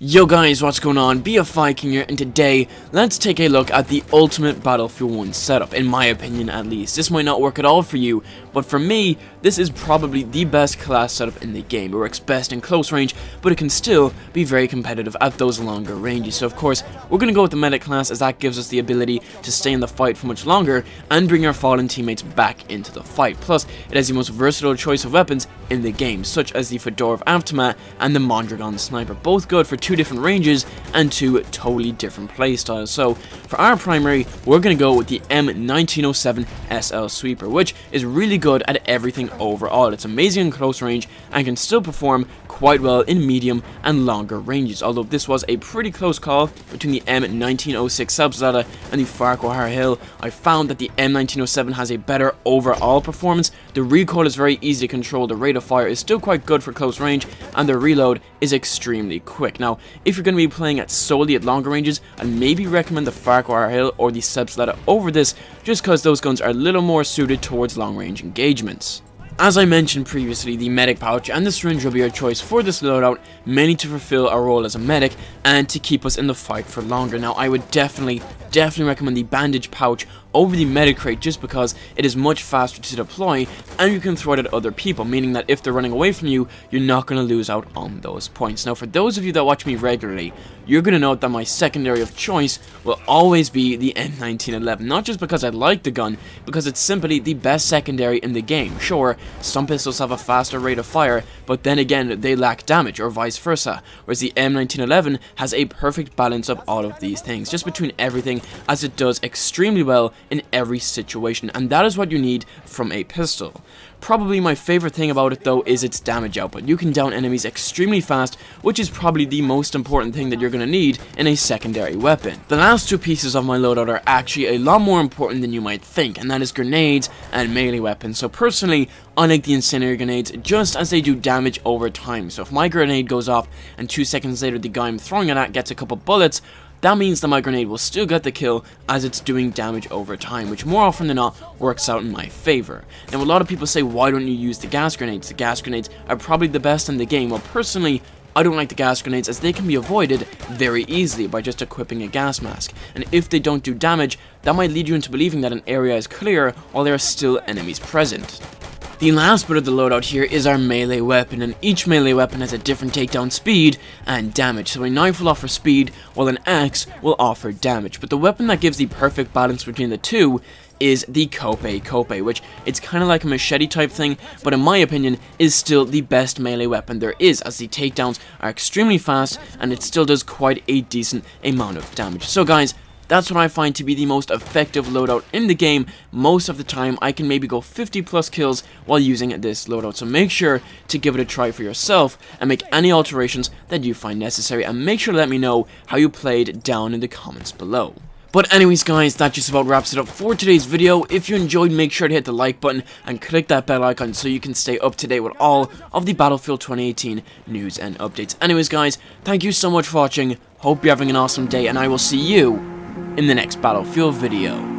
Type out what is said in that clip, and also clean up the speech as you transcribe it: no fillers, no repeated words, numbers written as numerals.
Yo guys, what's going on? BFViking here, and today, let's take a look at the ultimate Battlefield 1 setup, in my opinion at least. This might not work at all for you, but for me, this is probably the best class setup in the game. It works best in close range, but it can still be very competitive at those longer ranges. So of course, we're going to go with the medic class, as that gives us the ability to stay in the fight for much longer, and bring our fallen teammates back into the fight. Plus, it has the most versatile choice of weapons in the game, such as the Fedora of Aftermath and the Mondragon Sniper, both good for two different ranges and two totally different playstyles. So for our primary, we're going to go with the M1907 SL Sweeper, which is really good at everything overall. It's amazing in close range and can still perform quite well in medium and longer ranges, although this was a pretty close call between the M1906 Subzada and the Farquhar Hill. I found that the M1907 has a better overall performance. The recoil is very easy to control, the rate of fire is still quite good for close range, and the reload is extremely quick. Now, if you're going to be playing solely at longer ranges, I'd maybe recommend the Farquhar Hill or the Subzada over this, just because those guns are a little more suited towards long range engagements. As I mentioned previously, the medic pouch and the syringe will be our choice for this loadout, mainly to fulfill our role as a medic and to keep us in the fight for longer. Now, I would definitely recommend the bandage pouch over the medic crate, just because it is much faster to deploy and you can throw it at other people, meaning that if they're running away from you, you're not going to lose out on those points. Now, for those of you that watch me regularly, you're going to note that my secondary of choice will always be the M1911, not just because I like the gun, because it's simply the best secondary in the game. Sure, some pistols have a faster rate of fire, but then again, they lack damage, or vice versa, whereas the M1911 has a perfect balance of all of these things, just between everything, as it does extremely well in every situation, and that is what you need from a pistol. Probably my favorite thing about it though is its damage output. You can down enemies extremely fast, which is probably the most important thing that you're going to need in a secondary weapon. The last two pieces of my loadout are actually a lot more important than you might think, and that is grenades and melee weapons. So personally, I like the incendiary grenades just as they do damage over time. So if my grenade goes off and 2 seconds later the guy I'm throwing it at gets a couple bullets, that means that my grenade will still get the kill as it's doing damage over time, which more often than not works out in my favor. Now, a lot of people say, why don't you use the gas grenades? The gas grenades are probably the best in the game. Well, personally, I don't like the gas grenades, as they can be avoided very easily by just equipping a gas mask. And if they don't do damage, that might lead you into believing that an area is clear while there are still enemies present. The last bit of the loadout here is our melee weapon, and each melee weapon has a different takedown speed and damage. So a knife will offer speed, while an axe will offer damage. But the weapon that gives the perfect balance between the two is the Kope, which it's kind of like a machete type thing, but in my opinion is still the best melee weapon there is, as the takedowns are extremely fast and it still does quite a decent amount of damage. So guys, that's what I find to be the most effective loadout in the game. Most of the time, I can maybe go 50 plus kills while using this loadout. So make sure to give it a try for yourself and make any alterations that you find necessary. And make sure to let me know how you played down in the comments below. But anyways guys, that just about wraps it up for today's video. If you enjoyed, make sure to hit the like button and click that bell icon so you can stay up to date with all of the Battlefield 2018 news and updates. Anyways guys, thank you so much for watching. Hope you're having an awesome day, and I will see you in the next Battlefield video.